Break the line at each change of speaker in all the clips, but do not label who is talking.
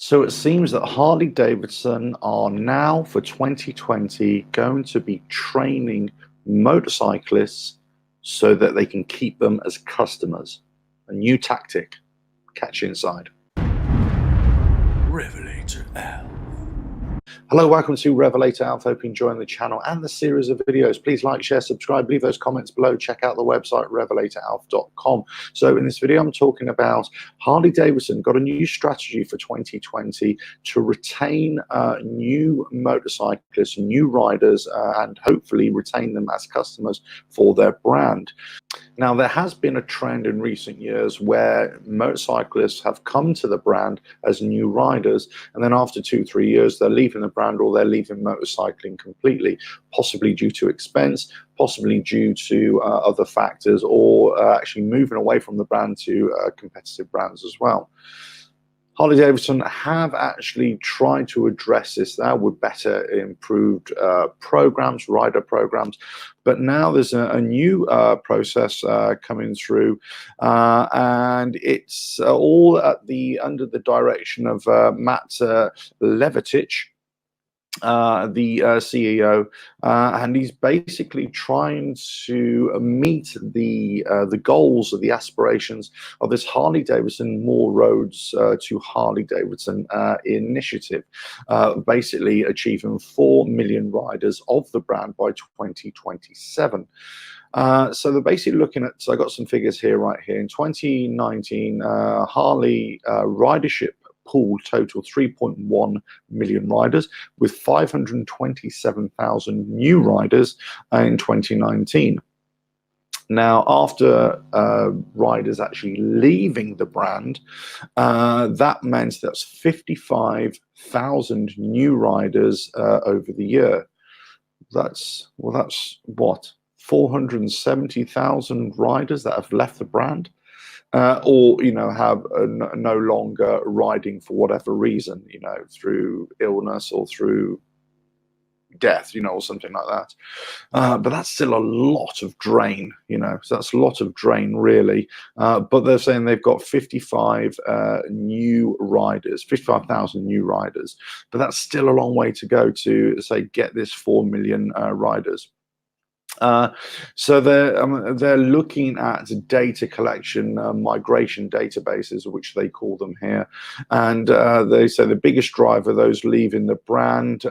So it seems that Harley Davidson are now for 2020 going to be training motorcyclists so that they can keep them as customers. A new tactic. Catch you inside.
RevelatorAlf.
Hello, welcome to RevelatorAlf. Hope you're enjoying the channel and the series of videos. Please like, share, subscribe, leave those comments below. Check out the website, RevelatorAlf.com. So in this video, I'm talking about Harley Davidson got a new strategy for 2020 to retain new motorcyclists, new riders, and hopefully retain them as customers for their brand. Now, there has been a trend in recent years where motorcyclists have come to the brand as new riders, and then after 2-3 years, they're leaving the brand or they're leaving motorcycling completely, possibly due to expense, possibly due to other factors, or actually moving away from the brand to competitive brands as well. Harley Davidson have actually tried to address this now with better improved programs, rider programs, but now there's a new process coming through, and it's all at under the direction of Matt Levatich, the CEO, and he's basically trying to meet the goals of the aspirations of this Harley Davidson More Roads to Harley Davidson initiative, basically achieving 4 million riders of the brand by 2027. So they're basically looking at, so I got some figures here right here. In 2019, Harley ridership pool total 3.1 million riders, with 527,000 new riders in 2019. Now, after riders actually leaving the brand, that meant that's 55,000 new riders over the year. That's what, 470,000 riders that have left the brand. Or have no longer riding for whatever reason, through illness or through death, or something like that. But that's still a lot of drain, so that's a lot of drain, really. But they're saying they've got 55,000 new riders, but that's still a long way to go to say get this 4 million riders. So they're looking at data collection, migration databases, which they call them here, and they say the biggest driver those leaving the brand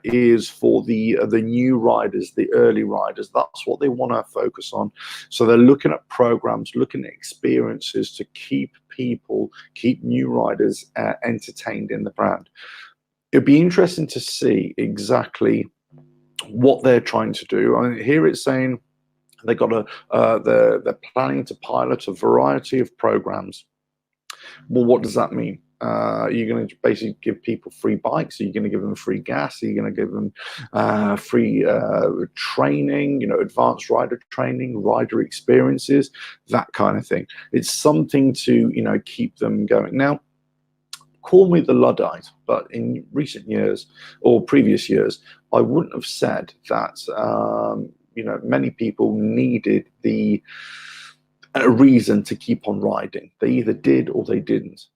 is for the new riders, the early riders. That's what they want to focus on. So they're looking at programs, looking at experiences to keep new riders entertained in the brand. It'd be interesting to see exactly what they're trying to do. I mean, here it's saying they got they're planning to pilot a variety of programs. Well, what does that mean? You're going to basically give people free bikes? Are you going to give them free gas? Are you going to give them free training, advanced rider training, rider experiences, that kind of thing? It's something to, keep them going. Now, call me the Luddite, but in recent years or previous years, I wouldn't have said that, many people needed a reason to keep on riding. They either did or they didn't,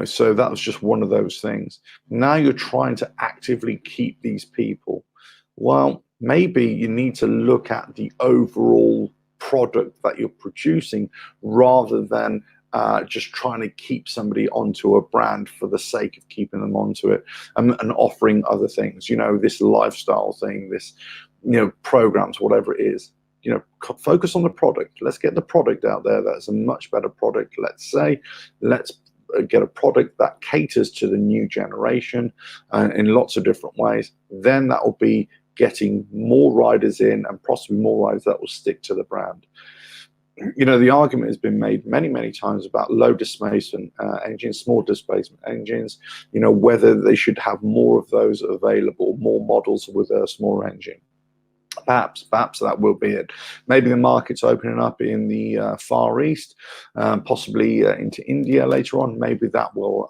so that was just one of those things. Now you're trying to actively keep these people. Well, maybe you need to look at the overall product that you're producing rather than just trying to keep somebody onto a brand for the sake of keeping them onto it, and offering other things, this lifestyle thing, this, programs, whatever it is. Focus on the product. Let's get the product out there. That's a much better product. Let's get a product that caters to the new generation in lots of different ways. Then that will be getting more riders in, and possibly more riders that will stick to the brand. The argument has been made many, many times about low displacement engines, small displacement engines, whether they should have more of those available, more models with a smaller engine. Perhaps that will be it. Maybe the market's opening up in the Far East, possibly into India later on. Maybe that will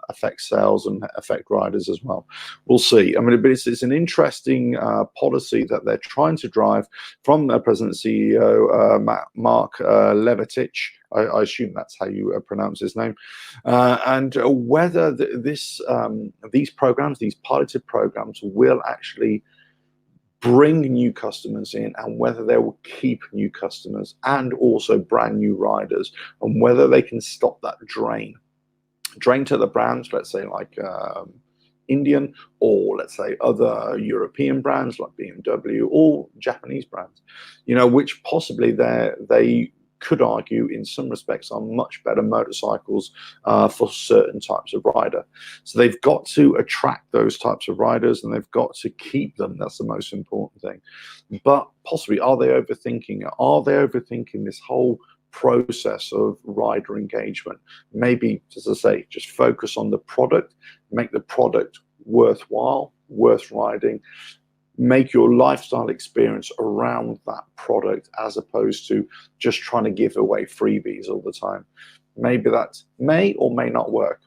affect sales and affect riders as well. We'll see. I mean, it's an interesting policy that they're trying to drive from their president and CEO, Mark Levittich. I assume that's how you pronounce his name. And whether these programs, these piloted programs, will actually bring new customers in, and whether they will keep new customers and also brand new riders, and whether they can stop that drain to the brands, let's say like Indian, or let's say other European brands like BMW, or Japanese brands, you know, which possibly they could argue in some respects are much better motorcycles for certain types of rider. So they've got to attract those types of riders, and they've got to keep them. That's the most important thing. But possibly, are they overthinking it? Are they overthinking this whole process of rider engagement? Maybe, as I say, just focus on the product, make the product worthwhile, worth riding, make your lifestyle experience around that product, as opposed to just trying to give away freebies all the time. Maybe that may or may not work.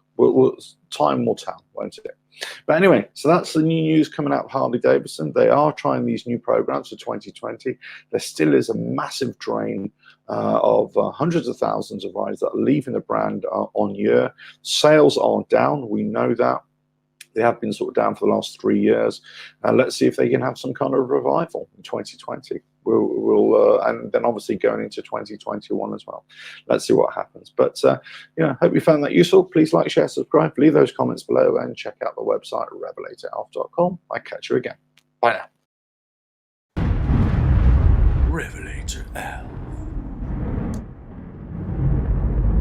Time will tell, won't it? But anyway, so that's the new news coming out of Harley Davidson. They are trying these new programs for 2020. There still is a massive drain of hundreds of thousands of riders that are leaving the brand on year. Sales are down. We know that. They have been sort of down for the last 3 years. Let's see if they can have some kind of revival in 2020. And then obviously going into 2021 as well. Let's see what happens. But hope you found that useful. Please like, share, subscribe, leave those comments below, and check out the website at RevelatorAlf.com. I'll catch you again. Bye now.
RevelatorAlf.